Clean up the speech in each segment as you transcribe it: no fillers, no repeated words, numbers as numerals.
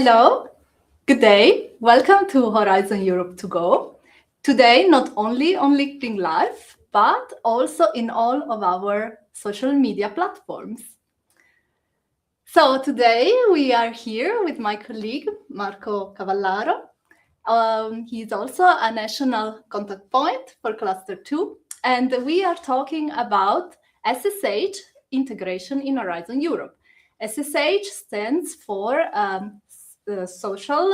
Hello, good day. Welcome to Horizon Europe to Go. Today, not only on LinkedIn Live, but also in all of our social media platforms. So today we are here with my colleague, Marco Cavallaro. He's also a national contact point for Cluster 2, and we are talking about SSH integration in Horizon Europe. SSH stands for social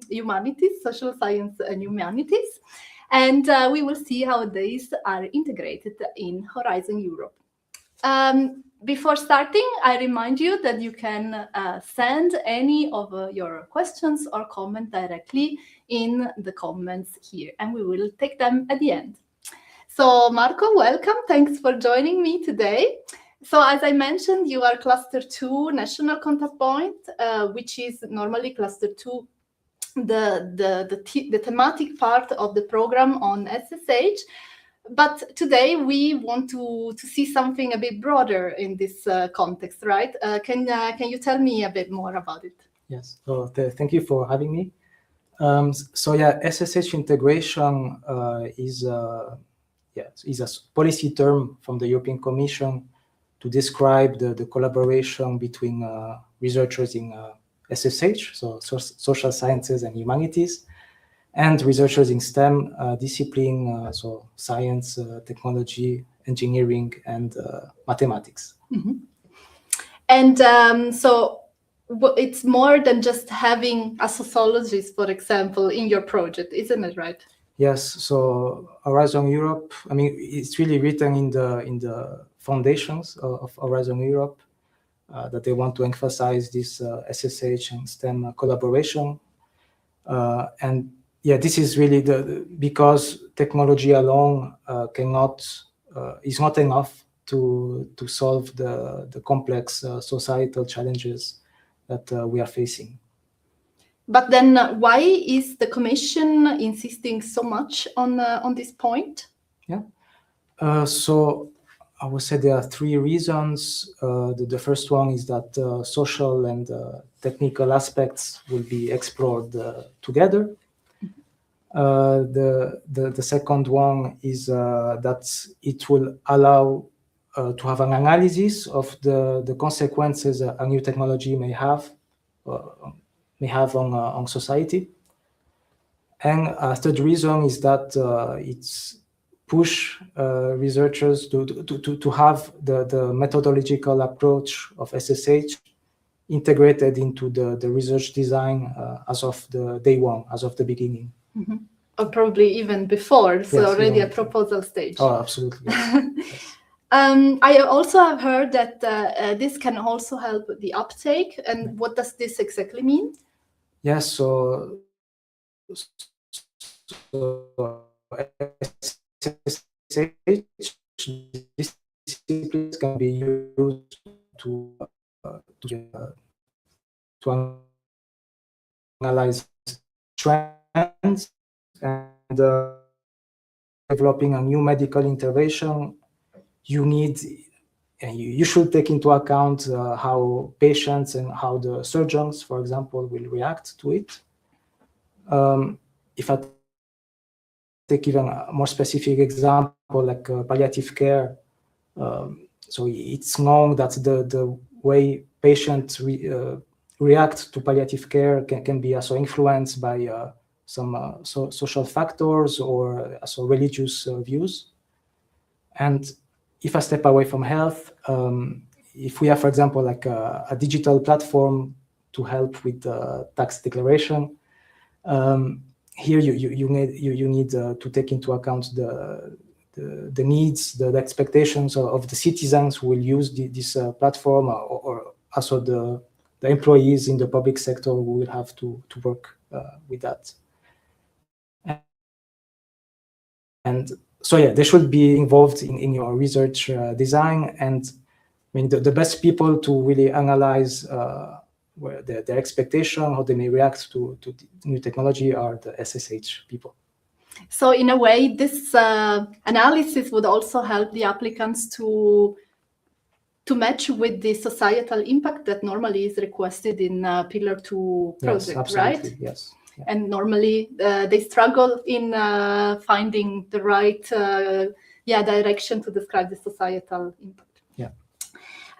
humanities, social science and humanities, and we will see how these are integrated in Horizon Europe. Before starting, I remind you that you can send any of your questions or comment directly in the comments here, and we will take them at the end. So Marco, welcome. Thanks for joining me today. So as I mentioned, you are Cluster 2 National Contact Point, which is normally Cluster 2, the thematic part of the program on SSH. But today we want to see something a bit broader in this context, right? Can you tell me a bit more about it? Yes, so thank you for having me. SSH integration is a policy term from the European Commission to describe the collaboration between researchers in SSH, so social sciences and humanities, and researchers in STEM discipline, so science, technology, engineering, and mathematics. Mm-hmm. And so it's more than just having a sociologist, for example, in your project, isn't it, right? Yes. So Horizon Europe, I mean, it's really written in the foundations of Horizon Europe that they want to emphasize this SSH and STEM collaboration, and yeah, this is really because technology alone is not enough to solve the complex societal challenges that we are facing. But then why is the Commission insisting so much on this point? Yeah. So I would say there are three reasons. The first one is that social and technical aspects will be explored together. The second one is that it will allow to have an analysis of the consequences a new technology may have on society. And a third reason is that it's push researchers to have the methodological approach of SSH integrated into the research design as of the day one, as of the beginning. Mm-hmm. Or probably even before, so yes, already a proposal stage. Oh, absolutely. Yes. Yes. I also have heard that this can also help the uptake. And what does this exactly mean? Yes, so disciplines can be used to analyze trends and developing a new medical intervention. You should take into account how patients and how the surgeons, for example, will react to it. If I take even a more specific example, like palliative care, so it's known that the way patients react to palliative care can be also influenced by some social factors or also religious views. And if I step away from health, if we have, for example, like a digital platform to help with tax declaration, here you need to take into account the needs, the expectations of the citizens who will use this platform, or also the employees in the public sector who will have to work with that. And so yeah, they should be involved in your research design. And I mean, the best people to really analyze their expectation, how they may react to new technology, are the SSH people. So in a way, this analysis would also help the applicants to to match with the societal impact that normally is requested in Pillar 2 project, yes, absolutely, right? Yes. Yeah. And normally they struggle in finding the right direction to describe the societal impact. Yeah.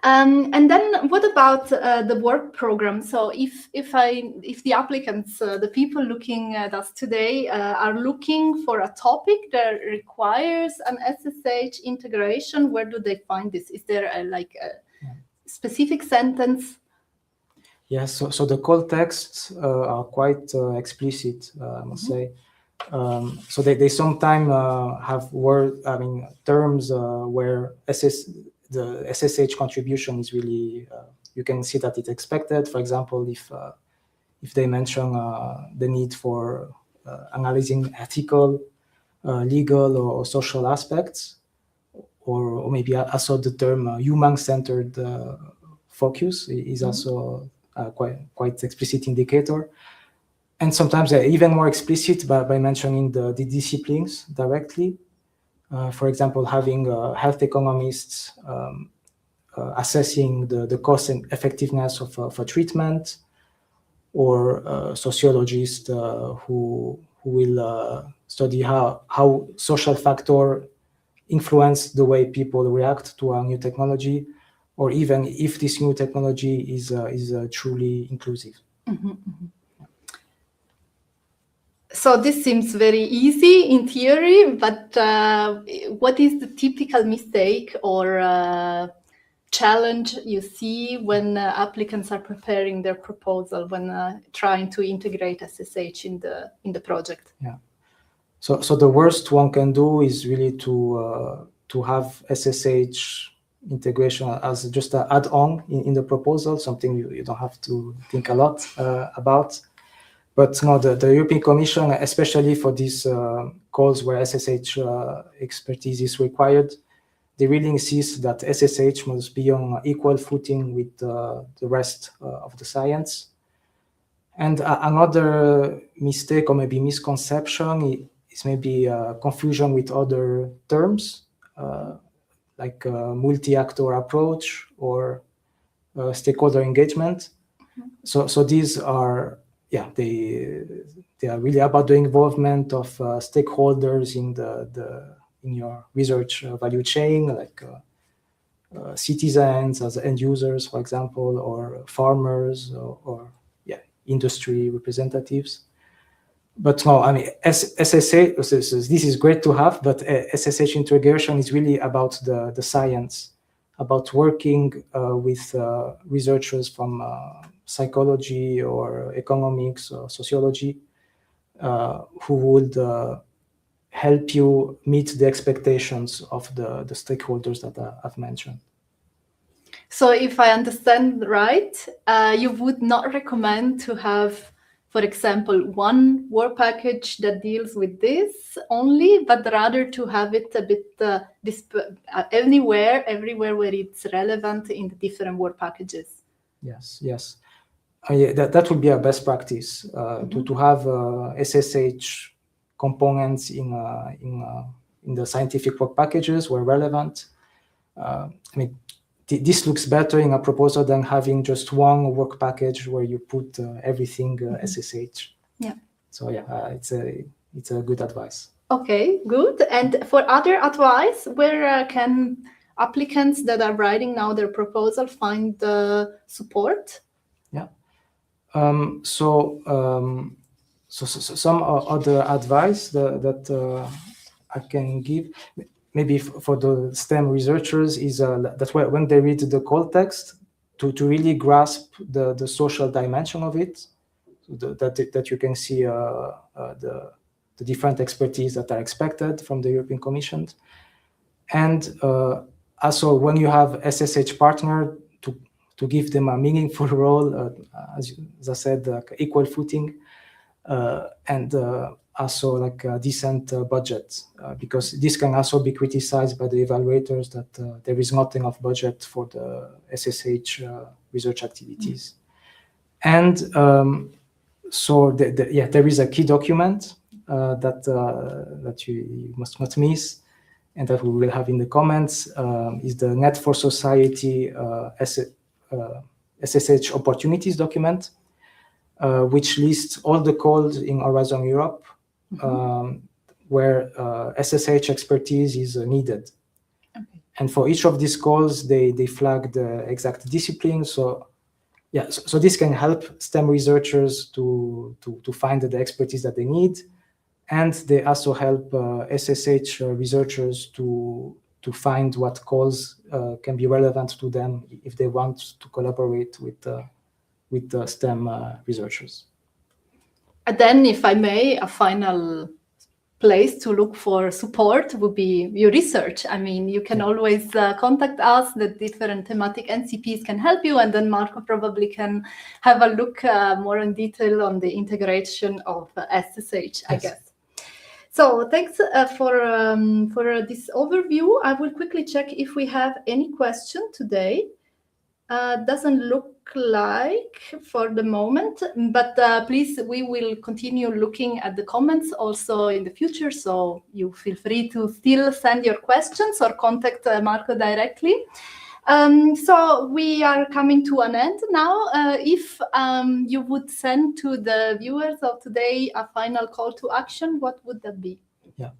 And then what about the work program? So if the applicants, the people looking at us today are looking for a topic that requires an SSH integration, where do they find this? Is there a specific sentence? Yes, so the call texts are quite explicit, I must say. So they sometimes have terms where the SSH contribution is really, you can see that it's expected. For example, if they mention the need for analyzing ethical, legal, or social aspects, or maybe also the term human-centered focus is also quite explicit indicator. And sometimes they're even more explicit by mentioning the disciplines directly. For example, having health economists assessing the cost and effectiveness of a treatment, or sociologists who will study how social factor influence the way people react to a new technology, or even if this new technology is truly inclusive. Mm-hmm, mm-hmm. So this seems very easy in theory, but what is the typical mistake or challenge you see when applicants are preparing their proposal, when trying to integrate SSH in the project? Yeah. So the worst one can do is really to have SSH integration as just an add-on in the proposal, something you don't have to think a lot about. But no, the European Commission, especially for these calls where SSH expertise is required, they really insist that SSH must be on equal footing with the rest of the science. And another mistake or maybe misconception is maybe confusion with other terms, like multi-actor approach or stakeholder engagement. So these are, they are really about the involvement of stakeholders in your research value chain, like citizens as end users, for example, or farmers, or industry representatives. But no, I mean, SSH, this is great to have, but SSH integration is really about the science, about working with researchers from psychology or economics or sociology who would help you meet the expectations of the stakeholders that I've mentioned. So if I understand right, you would not recommend to have, for example, one work package that deals with this only, but rather to have it a bit everywhere where it's relevant in the different work packages. Yes. That would be a best practice to have SSH components in the scientific work packages where relevant. I mean, this looks better in a proposal than having just one work package where you put everything SSH. Yeah. So it's a good advice. Okay, good. And for other advice, where can applicants that are writing now their proposal find the support? Yeah. So some other advice that I can give, maybe for the STEM researchers, is that when they read the call text, to really grasp the social dimension of it, so that you can see the different expertise that are expected from the European Commission. And also, when you have SSH partner, to give them a meaningful role, as I said, equal footing, and also like a decent budget, because this can also be criticized by the evaluators that there is not enough budget for the SSH research activities. And so there is a key document that you must not miss. and that we will have in the comments, is the Net for Society SSH opportunities document, which lists all the calls in Horizon Europe where SSH expertise is needed. Okay. And for each of these calls, they flag the exact discipline. So yeah, so this can help STEM researchers to find the expertise that they need. And they also help SSH researchers to find what calls can be relevant to them if they want to collaborate with the STEM researchers. And then, if I may, a final place to look for support would be Euresearch. I mean, you can always contact us. The different thematic NCPs can help you, and then Marco probably can have a look more in detail on the integration of SSH, I guess. So thanks for this overview. I will quickly check if we have any question today. Doesn't look like for the moment, but please, we will continue looking at the comments also in the future, so you feel free to still send your questions or contact Marco directly. So we are coming to an end now. If you would send to the viewers of today a final call to action, what would that be? Yeah.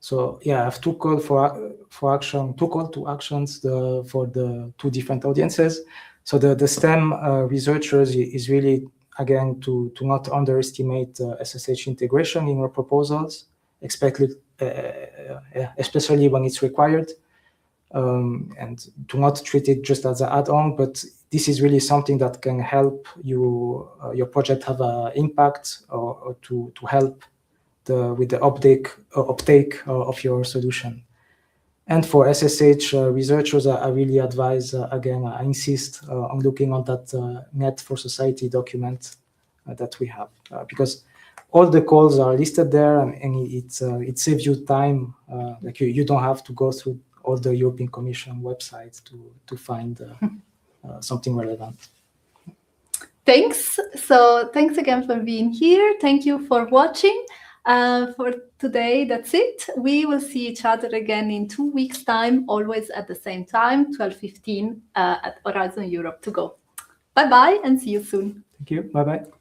So yeah, I have two call to actions for the two different audiences. So the STEM researchers is really, again, to not underestimate SSH integration in your proposals, especially when it's required, and to not treat it just as an add-on, but this is really something that can help your project have an impact or to help with the uptake of your solution. And for SSH researchers, I really advise, again, I insist on looking on that Net for Society document that we have, because all the calls are listed there, and it saves you time. Like you don't have to go through all the European Commission websites to find something relevant. Thanks. So thanks again for being here. Thank you for watching. For today, that's it. We will see each other again in 2 weeks' time, always at the same time, 12:15 at Horizon Europe to go. Bye-bye and see you soon. Thank you. Bye-bye.